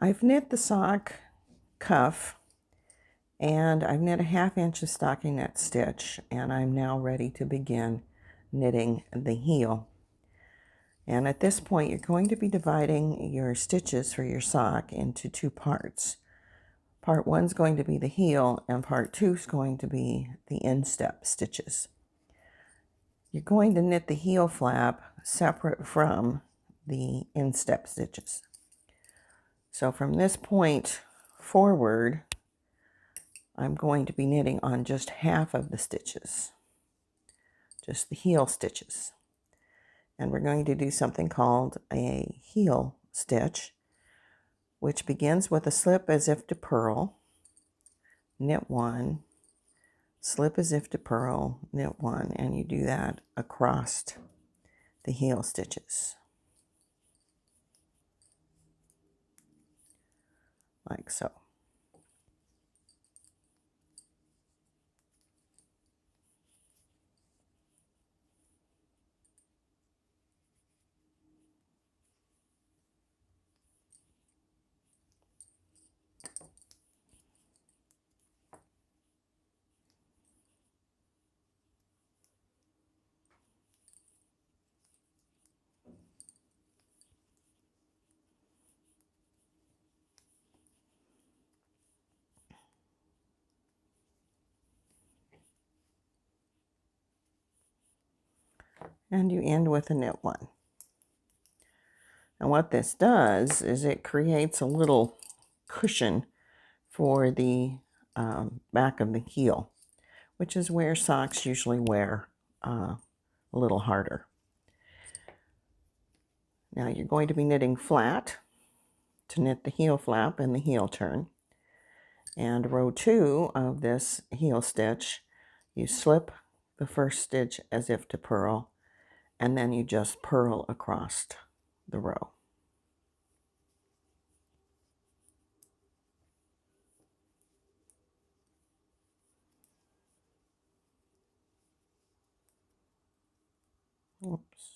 I've knit the sock cuff and I've knit a 1/2 inch of stockinette stitch, and I'm now ready to begin knitting the heel. And at this point, you're going to be dividing your stitches for your sock into 2 parts. Part 1 is going to be the heel, and part 2 is going to be the instep stitches. You're going to knit the heel flap separate from the instep stitches. So from this point forward, I'm going to be knitting on just half of the stitches, just the heel stitches. And we're going to do something called a heel stitch, which begins with a slip as if to purl, knit 1, slip as if to purl, knit 1, and you do that across the heel stitches, like so. And you end with a knit 1. And what this does is it creates a little cushion for the back of the heel, which is where socks usually wear a little harder. Now you're going to be knitting flat to knit the heel flap and the heel turn. And row 2 of this heel stitch, you slip the first stitch as if to purl, and then you just purl across the row. Oops.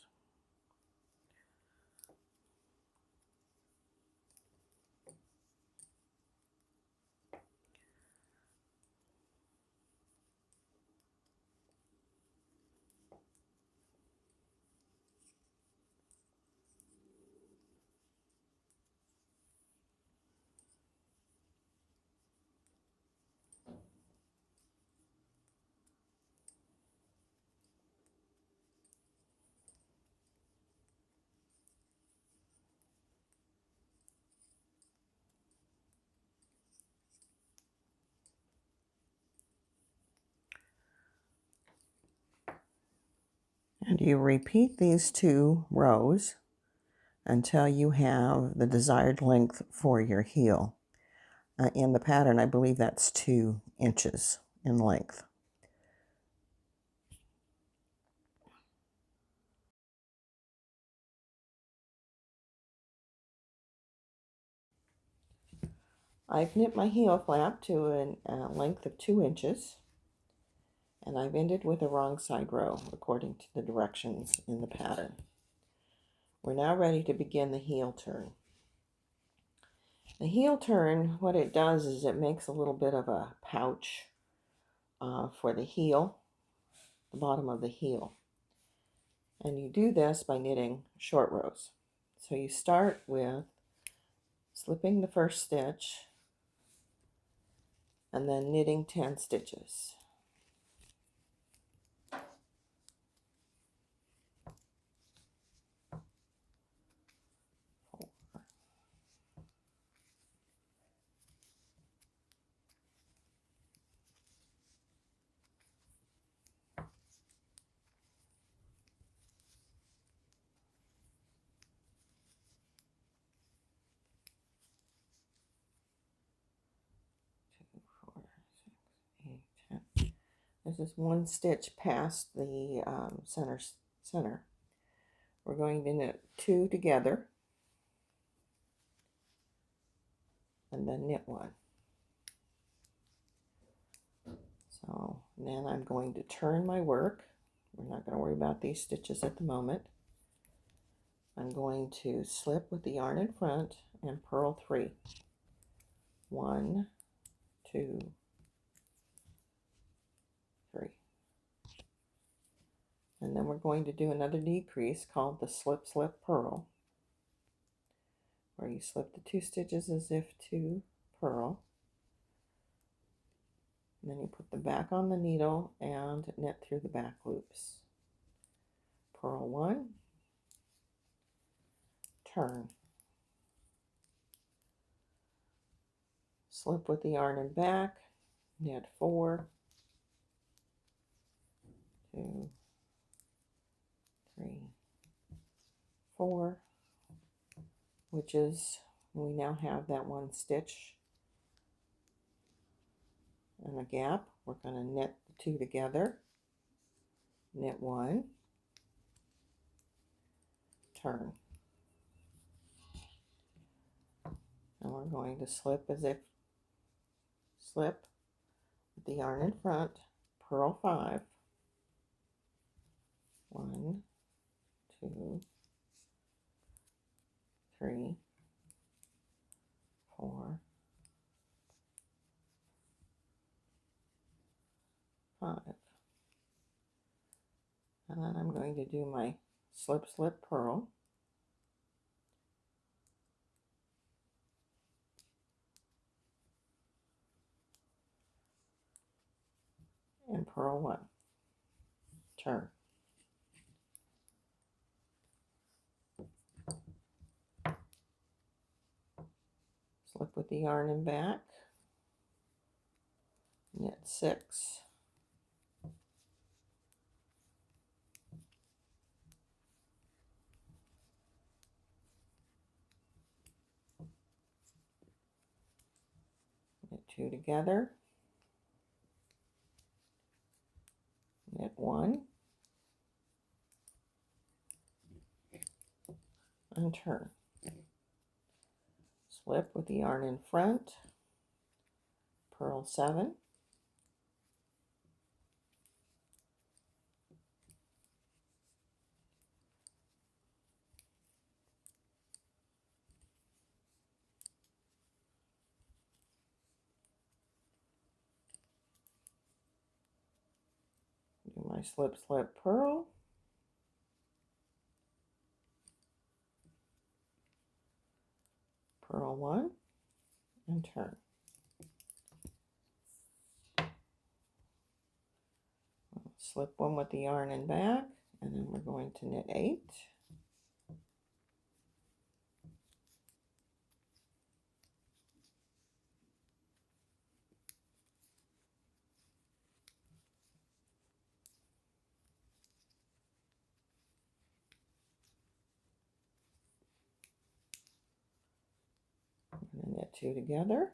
And you repeat these 2 rows until you have the desired length for your heel. In the pattern, I believe that's 2 inches in length. I've knit my heel flap to a length of 2 inches, and I've ended with a wrong side row according to the directions in the pattern. We're now ready to begin the heel turn. The heel turn, what it does is it makes a little bit of a pouch for the heel, the bottom of the heel. And you do this by knitting short rows. So you start with slipping the first stitch and then knitting 10 stitches. This is 1 stitch past the center. We're going to knit 2 together and then knit 1. So then I'm going to turn my work. We're not going to worry about these stitches at the moment. I'm going to slip with the yarn in front and purl 3. 1, 2, 3. And then we're going to do another decrease called the slip slip purl, where you slip the 2 stitches as if to purl. And then you put the back on the needle and knit through the back loops. Purl 1, turn, slip with the yarn in back, knit 4, 2, 3, 4, which is, we now have that 1 stitch and a gap. We're going to knit the 2 together, knit 1, turn, and we're going to slip with the yarn in front, purl 5, 1, 2, 3, 4, 5. And then I'm going to do my slip slip purl, and purl 1, turn, slip with the yarn in back, knit 6, knit 2 together, knit 1, and turn. Slip with the yarn in front, purl 7, do my slip slip purl, purl 1, and turn. Slip 1 with the yarn in back, and then we're going to knit 8, and knit 2 together,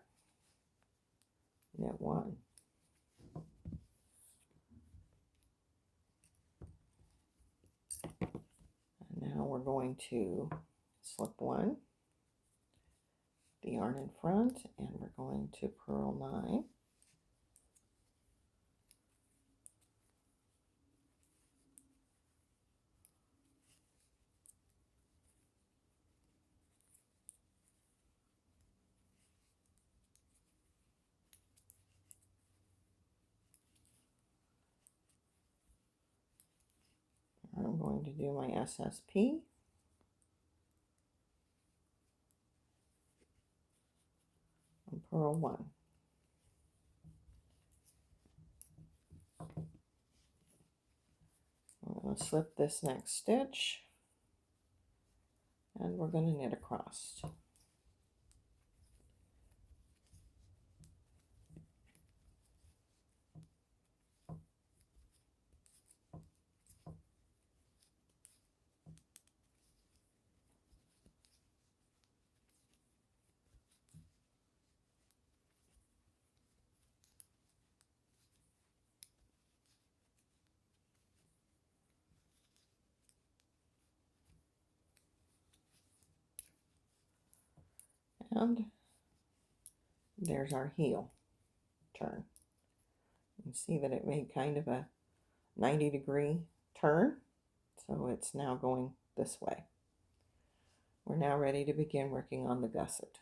knit 1. And now we're going to slip 1, the yarn in front, and we're going to purl 9, I'm going to do my SSP, and purl 1. I'm going to slip this next stitch, and we're going to knit across. And there's our heel turn. You can see that it made kind of a 90-degree turn, so it's now going this way. We're now ready to begin working on the gusset.